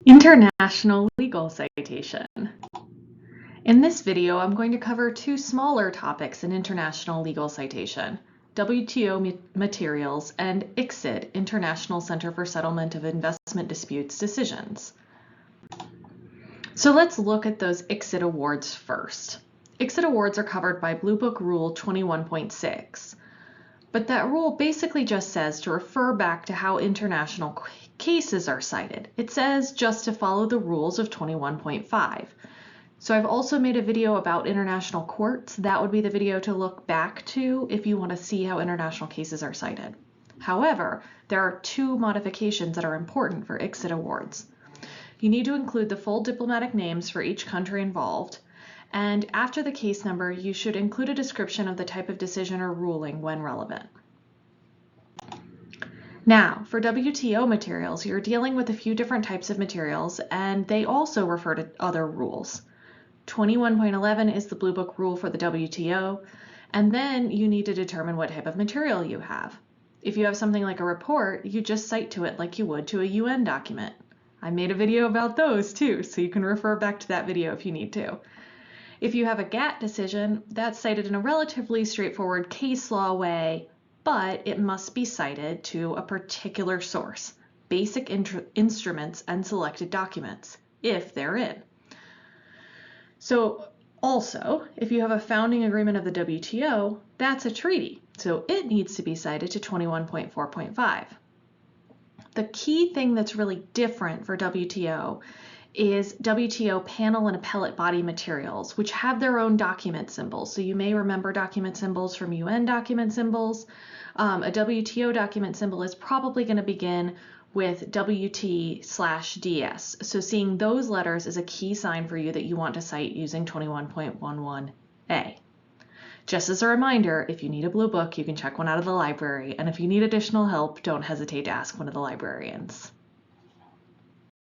International legal citation. In this video, I'm going to cover two smaller topics in international legal citation: WTO materials and ICSID, International Center for Settlement of Investment Disputes decisions. So let's look at those ICSID awards first. ICSID awards are covered by Blue Book Rule 21.6. But that rule basically just says to refer back to how international cases are cited. It says just to follow the rules of 21.5. So I've also made a video about international courts. That would be the video to look back to if you want to see how international cases are cited. However, there are two modifications that are important for ICSID awards. You need to include the full diplomatic names for each country involved, and after the case number, you should include a description of the type of decision or ruling when relevant. Now, for WTO materials, you're dealing with a few different types of materials, and they also refer to other rules. 21.11 is the Blue Book rule for the WTO, and then you need to determine what type of material you have. If you have something like a report, you just cite to it like you would to a UN document. I made a video about those too, so you can refer back to that video if you need to. If you have a GATT decision, that's cited in a relatively straightforward case law way, but it must be cited to a particular source, basic instruments and selected documents, if they're in. So also, if you have a founding agreement of the WTO, that's a treaty, so it needs to be cited to 21.4.5. The key thing that's really different for WTO is WTO panel and appellate body materials, which have their own document symbols. So you may remember document symbols from UN document symbols. A WTO document symbol is probably going to begin with WT/DS. So seeing those letters is a key sign for you that you want to cite using 21.11a. Just as a reminder, if you need a blue book, you can check one out of the library, and if you need additional help, don't hesitate to ask one of the librarians.